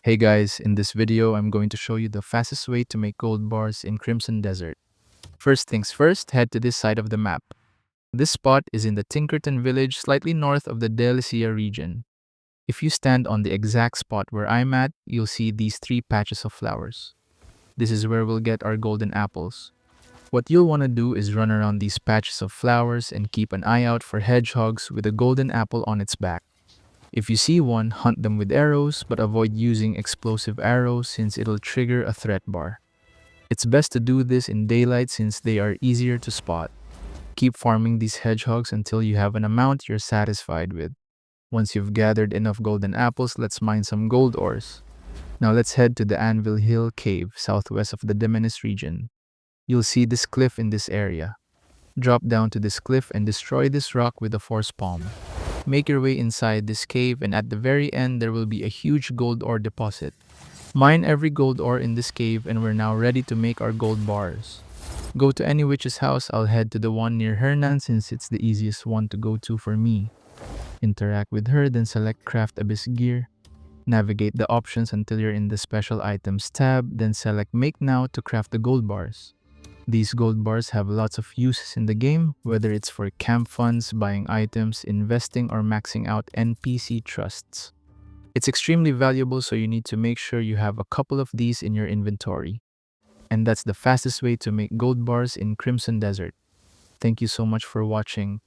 Hey guys, in this video, I'm going to show you the fastest way to make gold bars in Crimson Desert. First things first, head to this side of the map. This spot is in the Tinkerton village slightly north of the Delicia region. If you stand on the exact spot where I'm at, you'll see these three patches of flowers. This is where we'll get our golden apples. What you'll want to do is run around these patches of flowers and keep an eye out for hedgehogs with a golden apple on its back. If you see one, hunt them with arrows, but avoid using explosive arrows since it'll trigger a threat bar. It's best to do this in daylight since they are easier to spot. Keep farming these hedgehogs until you have an amount you're satisfied with. Once you've gathered enough golden apples, let's mine some gold ores. Now let's head to the Anvil Hill Cave, southwest of the Demenis region. You'll see this cliff in this area. Drop down to this cliff and destroy this rock with a force palm. Make your way inside this cave, and at the very end there will be a huge gold ore deposit. Mine every gold ore in this cave and we're now ready to make our gold bars. Go to any witch's house. I'll head to the one near Hernan since it's the easiest one to go to for me. Interact with her, then select Craft Abyss Gear. Navigate the options until you're in the Special Items tab, then select Make Now to craft the gold bars. These gold bars have lots of uses in the game, whether it's for camp funds, buying items, investing, or maxing out NPC trusts. It's extremely valuable, so you need to make sure you have a couple of these in your inventory. And that's the fastest way to make gold bars in Crimson Desert. Thank you so much for watching.